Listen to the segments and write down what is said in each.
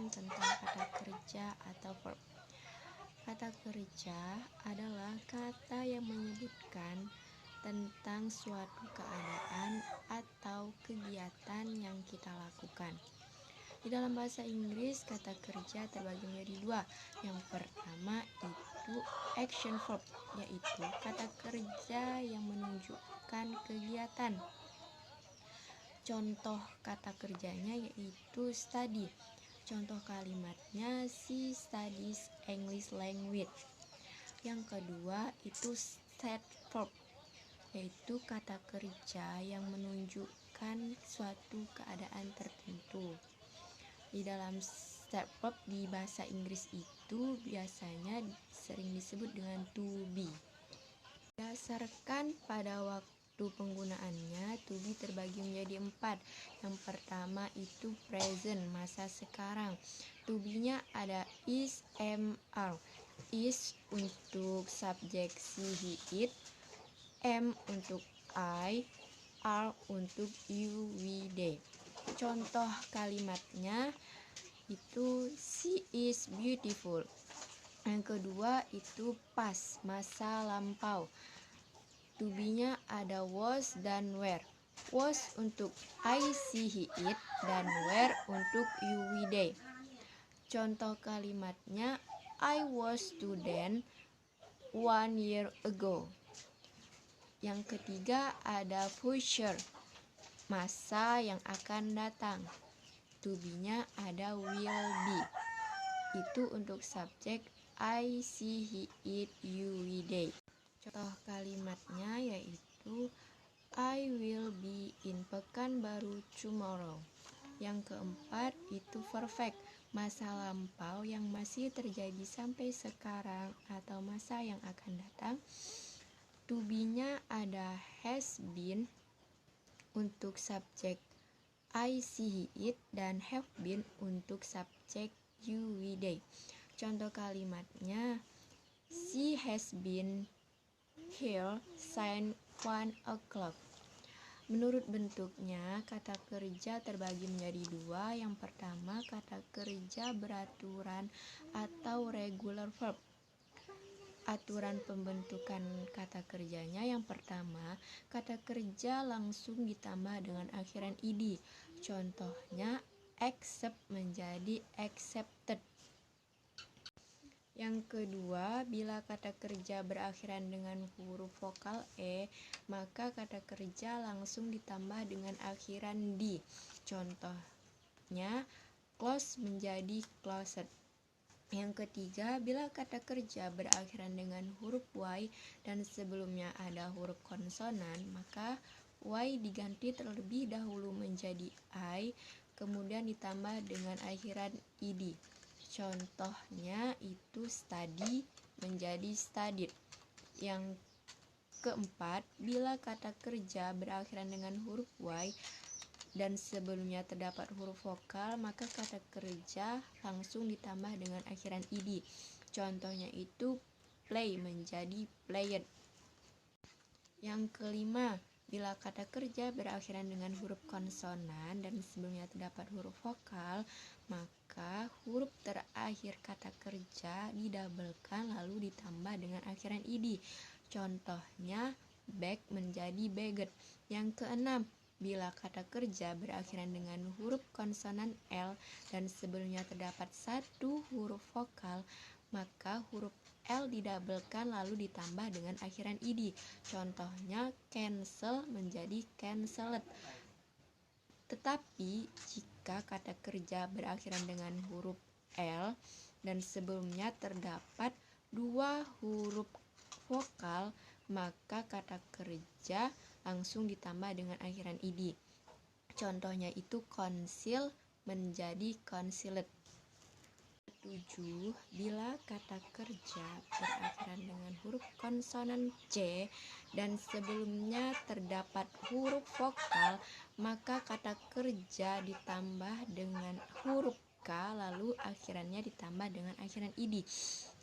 penjelasan tentang kata kerja atau verb. Kata kerja adalah kata yang menyebutkan tentang suatu keadaan atau kegiatan yang kita lakukan. Di dalam bahasa Inggris, kata kerja terbagi menjadi dua. Yang pertama itu action verb, yaitu kata kerja yang menunjukkan kegiatan. Contoh kata kerjanya yaitu study. Contoh kalimatnya, she studies English language. Yang kedua itu state verb, yaitu kata kerja yang menunjukkan suatu keadaan tertentu. Di dalam state verb di bahasa Inggris itu biasanya sering disebut dengan to be. Berdasarkan pada waktu penggunaannya, to be terbagi menjadi 4. Yang pertama itu present, masa sekarang. To be-nya ada is, am, are. Is untuk subjek she, he, it. Am untuk I. Are untuk you, we, they. Contoh kalimatnya itu she is beautiful. Yang kedua itu past, masa lampau. To be-nya ada was dan were. Was untuk I, see, he, it, dan were untuk you, we, they. Contoh kalimatnya, I was student 1 year ago. Yang ketiga ada future, masa yang akan datang. To be-nya ada will be. Itu untuk subjek I, see, he, it, you, we, they. Contoh kalimatnya yaitu I will be in Pekanbaru tomorrow. Yang keempat itu perfect, masa lampau yang masih terjadi sampai sekarang atau masa yang akan datang. To be-nya ada has been untuk subjek I, see, he, it, dan have been untuk subjek you, we, they. Contoh kalimatnya, she has been here since 1 o'clock. Menurut bentuknya, kata kerja terbagi menjadi dua. Yang pertama, kata kerja beraturan atau regular verb. Aturan pembentukan kata kerjanya yang pertama, kata kerja langsung ditambah dengan akhiran ed. Contohnya, accept menjadi accepted. Yang kedua, bila kata kerja berakhiran dengan huruf vokal e, maka kata kerja langsung ditambah dengan akhiran d. Contohnya, close menjadi closed. Yang ketiga, bila kata kerja berakhiran dengan huruf y dan sebelumnya ada huruf konsonan, maka y diganti terlebih dahulu menjadi i, kemudian ditambah dengan akhiran ed. Contohnya itu study menjadi studied. Yang keempat, bila kata kerja berakhiran dengan huruf y dan sebelumnya terdapat huruf vokal, maka kata kerja langsung ditambah dengan akhiran ed. Contohnya itu play menjadi played. Yang kelima, bila kata kerja berakhiran dengan huruf konsonan dan sebelumnya terdapat huruf vokal, maka huruf terakhir kata kerja didabelkan lalu ditambah dengan akhiran ed. Contohnya, bag menjadi bagged. Yang keenam, bila kata kerja berakhiran dengan huruf konsonan L dan sebelumnya terdapat satu huruf vokal, maka huruf L didabelkan lalu ditambah dengan akhiran ed. Contohnya, cancel menjadi cancelled. Tetapi jika kata kerja berakhiran dengan huruf L dan sebelumnya terdapat dua huruf vokal, maka kata kerja langsung ditambah dengan akhiran ed. Contohnya itu conceal menjadi concealed. 7. Bila kata kerja berakhiran dengan huruf konsonan C dan sebelumnya terdapat huruf vokal, maka kata kerja ditambah dengan huruf K lalu akhirannya ditambah dengan akhiran ed.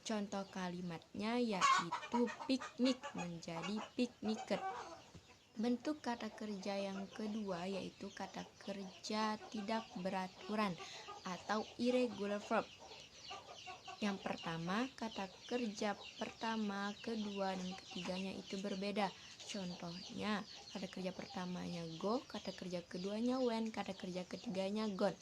Contoh kalimatnya yaitu picnic menjadi picnicked. Bentuk kata kerja yang kedua yaitu kata kerja tidak beraturan. atau irregular verb. Yang pertama, kata kerja pertama, kedua, dan ketiganya itu berbeda. Contohnya, kata kerja pertamanya go, kata kerja keduanya when, kata kerja ketiganya gone.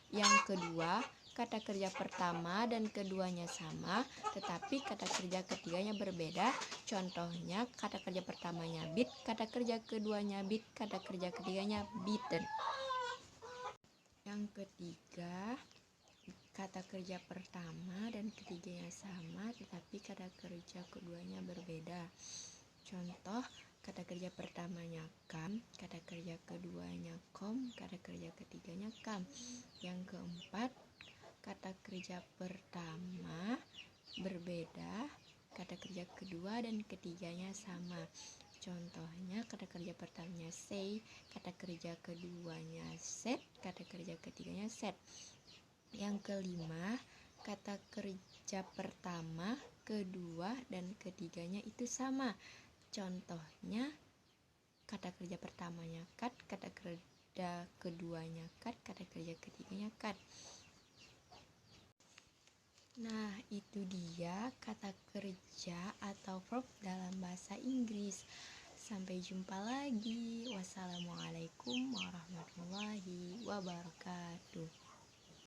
Yang kedua, kata kerja pertama dan keduanya sama, tetapi kata kerja ketiganya berbeda. Contohnya, kata kerja pertamanya beat, kata kerja keduanya beat, kata kerja ketiganya beaten. Yang ketiga, kata kerja pertama dan ketiganya sama, tetapi kata kerja keduanya berbeda. Contoh, kata kerja pertamanya come, kata kerja keduanya come, kata kerja ketiganya come. Yang keempat, kata kerja pertama berbeda, kata kerja kedua dan ketiganya sama. Contohnya, kata kerja pertamanya say, kata kerja keduanya said, kata kerja ketiganya said. Yang kelima, kata kerja pertama, kedua, dan ketiganya itu sama. Contohnya, kata kerja pertamanya cut, kata kerja keduanya cut, kata kerja ketiganya cut. Nah, itu dia kata kerja atau verb dalam bahasa Inggris. Sampai jumpa lagi. Wassalamualaikum warahmatullahi wabarakatuh.